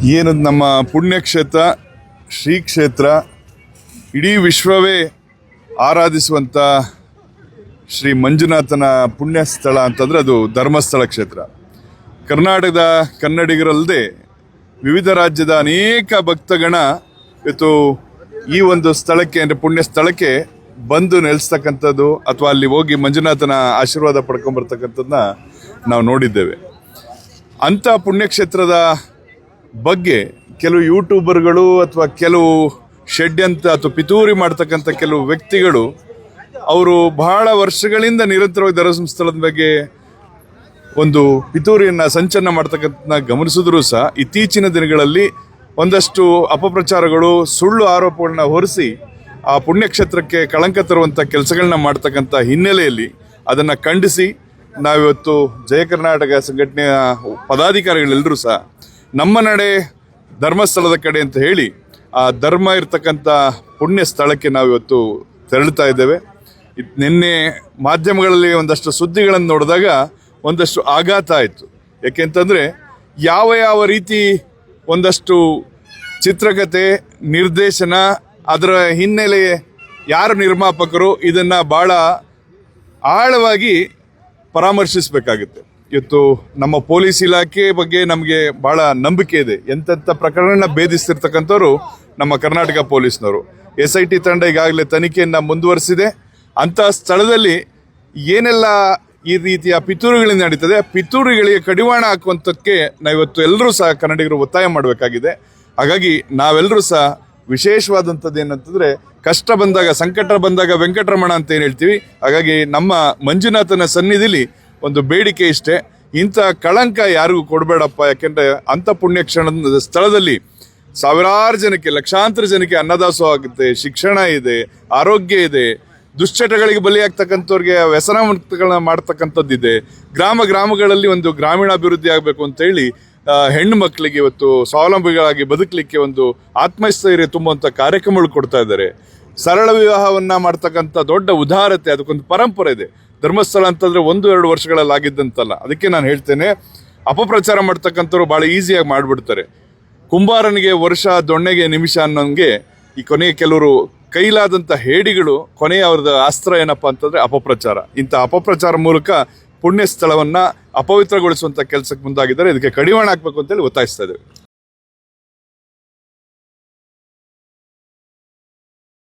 ಏನು ನಮ್ಮ ಪುಣ್ಯಕ್ಷೇತ್ರ ಶ್ರೀ ಕ್ಷೇತ್ರ ಇಡೀ ವಿಶ್ವವೇ ಆರಾಧಿಸುವಂಥ ಶ್ರೀ ಮಂಜುನಾಥನ ಪುಣ್ಯ ಸ್ಥಳ ಅಂತಂದರೆ ಅದು ಧರ್ಮಸ್ಥಳ ಕ್ಷೇತ್ರ. ಕರ್ನಾಟಕದ ಕನ್ನಡಿಗರಲ್ಲದೆ ವಿವಿಧ ರಾಜ್ಯದ ಅನೇಕ ಭಕ್ತಗಣ ಇವತ್ತು ಈ ಒಂದು ಸ್ಥಳಕ್ಕೆ ಅಂದರೆ ಪುಣ್ಯ ಸ್ಥಳಕ್ಕೆ ಬಂದು ನೆಲೆಸ್ತಕ್ಕಂಥದ್ದು ಅಥವಾ ಅಲ್ಲಿ ಹೋಗಿ ಮಂಜುನಾಥನ ಆಶೀರ್ವಾದ ಪಡ್ಕೊಂಬರ್ತಕ್ಕಂಥದ್ದನ್ನ ನಾವು ನೋಡಿದ್ದೇವೆ. ಅಂಥ ಪುಣ್ಯಕ್ಷೇತ್ರದ ಬಗ್ಗೆ ಕೆಲವು ಯೂಟ್ಯೂಬರ್ಗಳು ಅಥವಾ ಕೆಲವು ಷಡ್ಯಂತ್ರ ಅಥವಾ ಪಿತೂರಿ ಮಾಡ್ತಕ್ಕಂಥ ಕೆಲವು ವ್ಯಕ್ತಿಗಳು ಅವರು ಬಹಳ ವರ್ಷಗಳಿಂದ ನಿರಂತರವಾಗಿ ಧರ್ಮಸ್ಥಳದ ಬಗ್ಗೆ ಒಂದು ಪಿತೂರಿಯನ್ನು ಸಂಚಲನ ಮಾಡ್ತಕ್ಕಂಥ ಗಮನಿಸಿದ್ರೂ ಸಹ ಇತ್ತೀಚಿನ ದಿನಗಳಲ್ಲಿ ಒಂದಷ್ಟು ಅಪಪ್ರಚಾರಗಳು ಸುಳ್ಳು ಆರೋಪಗಳನ್ನ ಹೊರಿಸಿ ಆ ಪುಣ್ಯಕ್ಷೇತ್ರಕ್ಕೆ ಕಳಂಕ ತರುವಂಥ ಕೆಲಸಗಳನ್ನ ಮಾಡ್ತಕ್ಕಂಥ ಹಿನ್ನೆಲೆಯಲ್ಲಿ ಅದನ್ನು ಖಂಡಿಸಿ ನಾವಿವತ್ತು ಜಯ ಕರ್ನಾಟಕ ಸಂಘಟನೆಯ ಪದಾಧಿಕಾರಿಗಳೆಲ್ಲರೂ ಸಹ ನಮ್ಮ ನಡೆ ಧರ್ಮಸ್ಥಳದ ಕಡೆ ಅಂತ ಹೇಳಿ ಆ ಧರ್ಮ ಇರ್ತಕ್ಕಂಥ ಪುಣ್ಯ ಸ್ಥಳಕ್ಕೆ ನಾವಿವತ್ತು ತೆರಳುತ್ತಾ ಇದ್ದೇವೆ. ನಿನ್ನೆ ಮಾಧ್ಯಮಗಳಲ್ಲಿ ಒಂದಷ್ಟು ಸುದ್ದಿಗಳನ್ನು ನೋಡಿದಾಗ ಒಂದಷ್ಟು ಆಘಾತ ಆಯಿತು. ಯಾಕೆಂತಂದರೆ ಯಾವ ರೀತಿ ಒಂದಷ್ಟು ಚಿತ್ರಕಥೆ ನಿರ್ದೇಶನ ಅದರ ಹಿನ್ನೆಲೆ ಯಾರು ನಿರ್ಮಾಪಕರು ಇದನ್ನು ಭಾಳ ಆಳವಾಗಿ ಪರಾಮರ್ಶಿಸಬೇಕಾಗುತ್ತೆ. ಇವತ್ತು ನಮ್ಮ ಪೊಲೀಸ್ ಇಲಾಖೆ ಬಗ್ಗೆ ನಮಗೆ ಭಾಳ ನಂಬಿಕೆ ಇದೆ. ಎಂತೆಂಥ ಪ್ರಕರಣ ಭೇದಿಸ್ತಿರ್ತಕ್ಕಂಥವ್ರು ನಮ್ಮ ಕರ್ನಾಟಕ ಪೊಲೀಸ್ನವರು. SIT ತಂಡ ಈಗಾಗಲೇ ತನಿಖೆಯನ್ನು ಮುಂದುವರಿಸಿದೆ. ಅಂಥ ಸ್ಥಳದಲ್ಲಿ ಏನೆಲ್ಲ ಈ ರೀತಿಯ ಪಿತೂರುಗಳಿಂದ ನಡೀತದೆ, ಪಿತೂರುಗಳಿಗೆ ಕಡಿವಾಣ ಹಾಕುವಂಥಕ್ಕೆ ನಾವಿವತ್ತು ಎಲ್ಲರೂ ಸಹ ಕನ್ನಡಿಗರು ಒತ್ತಾಯ ಮಾಡಬೇಕಾಗಿದೆ. ಹಾಗಾಗಿ ನಾವೆಲ್ಲರೂ ಸಹ ವಿಶೇಷವಾದಂಥದ್ದು ಏನಂತಂದರೆ ಕಷ್ಟ ಬಂದಾಗ ಸಂಕಟ ಬಂದಾಗ ವೆಂಕಟರಮಣ ಅಂತ ಏನು ಹೇಳ್ತೀವಿ. ಹಾಗಾಗಿ ನಮ್ಮ ಮಂಜುನಾಥನ ಸನ್ನಿಧಿಲಿ ಒಂದು ಬೇಡಿಕೆ ಇಷ್ಟೇ, ಇಂಥ ಕಳಂಕ ಯಾರಿಗೂ ಕೊಡಬೇಡಪ್ಪ. ಯಾಕೆಂದರೆ ಅಂಥ ಪುಣ್ಯಕ್ಷಣದ ಸ್ಥಳದಲ್ಲಿ ಸಾವಿರಾರು ಜನಕ್ಕೆ ಲಕ್ಷಾಂತರ ಜನಕ್ಕೆ ಅನ್ನದಾಸೋಹ ಆಗುತ್ತೆ, ಶಿಕ್ಷಣ ಇದೆ, ಆರೋಗ್ಯ ಇದೆ, ದುಶ್ಚಟಗಳಿಗೆ ಬಲಿಯಾಗ್ತಕ್ಕಂಥವ್ರಿಗೆ ವ್ಯಸನ ಮುಕ್ತಗಳನ್ನ ಮಾಡ್ತಕ್ಕಂಥದ್ದಿದೆ. ಗ್ರಾಮಗಳಲ್ಲಿ ಒಂದು ಗ್ರಾಮೀಣಾಭಿವೃದ್ಧಿ ಆಗಬೇಕು ಅಂತೇಳಿ ಹೆಣ್ಣು ಮಕ್ಕಳಿಗೆ ಇವತ್ತು ಸ್ವಾವಲಂಬಿಗಳಾಗಿ ಬದುಕಲಿಕ್ಕೆ ಒಂದು ಆತ್ಮಸ್ಥೈರ್ಯ ತುಂಬುವಂಥ ಕಾರ್ಯಕ್ರಮಗಳು ಕೊಡ್ತಾ ಇದ್ದಾರೆ. ಸರಳ ವಿವಾಹವನ್ನು ಮಾಡ್ತಕ್ಕಂಥ ದೊಡ್ಡ ಉದಾರತೆ, ಅದಕ್ಕೊಂದು ಪರಂಪರೆ ಇದೆ. ಧರ್ಮಸ್ಥಳ ಅಂತಂದರೆ 1-2 ವರ್ಷಗಳಲ್ಲಿ ಆಗಿದ್ದಂತಲ್ಲ. ಅದಕ್ಕೆ ನಾನು ಹೇಳ್ತೇನೆ, ಅಪಪ್ರಚಾರ ಮಾಡ್ತಕ್ಕಂಥವ್ರು ಭಾಳ ಈಸಿಯಾಗಿ ಮಾಡಿಬಿಡ್ತಾರೆ. ಕುಂಬಾರನಿಗೆ ವರ್ಷ ದೊಣ್ಣೆಗೆ ನಿಮಿಷ ಅನ್ನೋಂಗೆ ಈ ಕೊನೆಗೆ ಕೆಲವರು ಕೈಲಾದಂಥ ಹೇಡಿಗಳು ಕೊನೆಯ ಅವ್ರದ್ದು ಅಸ್ತ್ರ ಏನಪ್ಪ ಅಂತಂದರೆ ಅಪಪ್ರಚಾರ. ಇಂಥ ಅಪಪ್ರಚಾರ ಮೂಲಕ ಪುಣ್ಯ ಸ್ಥಳವನ್ನು ಅಪವಿತ್ರಗೊಳಿಸುವಂಥ ಕೆಲಸಕ್ಕೆ ಮುಂದಾಗಿದ್ದಾರೆ. ಇದಕ್ಕೆ ಕಡಿವಾಣ ಹಾಕಬೇಕು ಅಂತೇಳಿ ಒತ್ತಾಯಿಸ್ತಾ ಇದ್ದೇವೆ.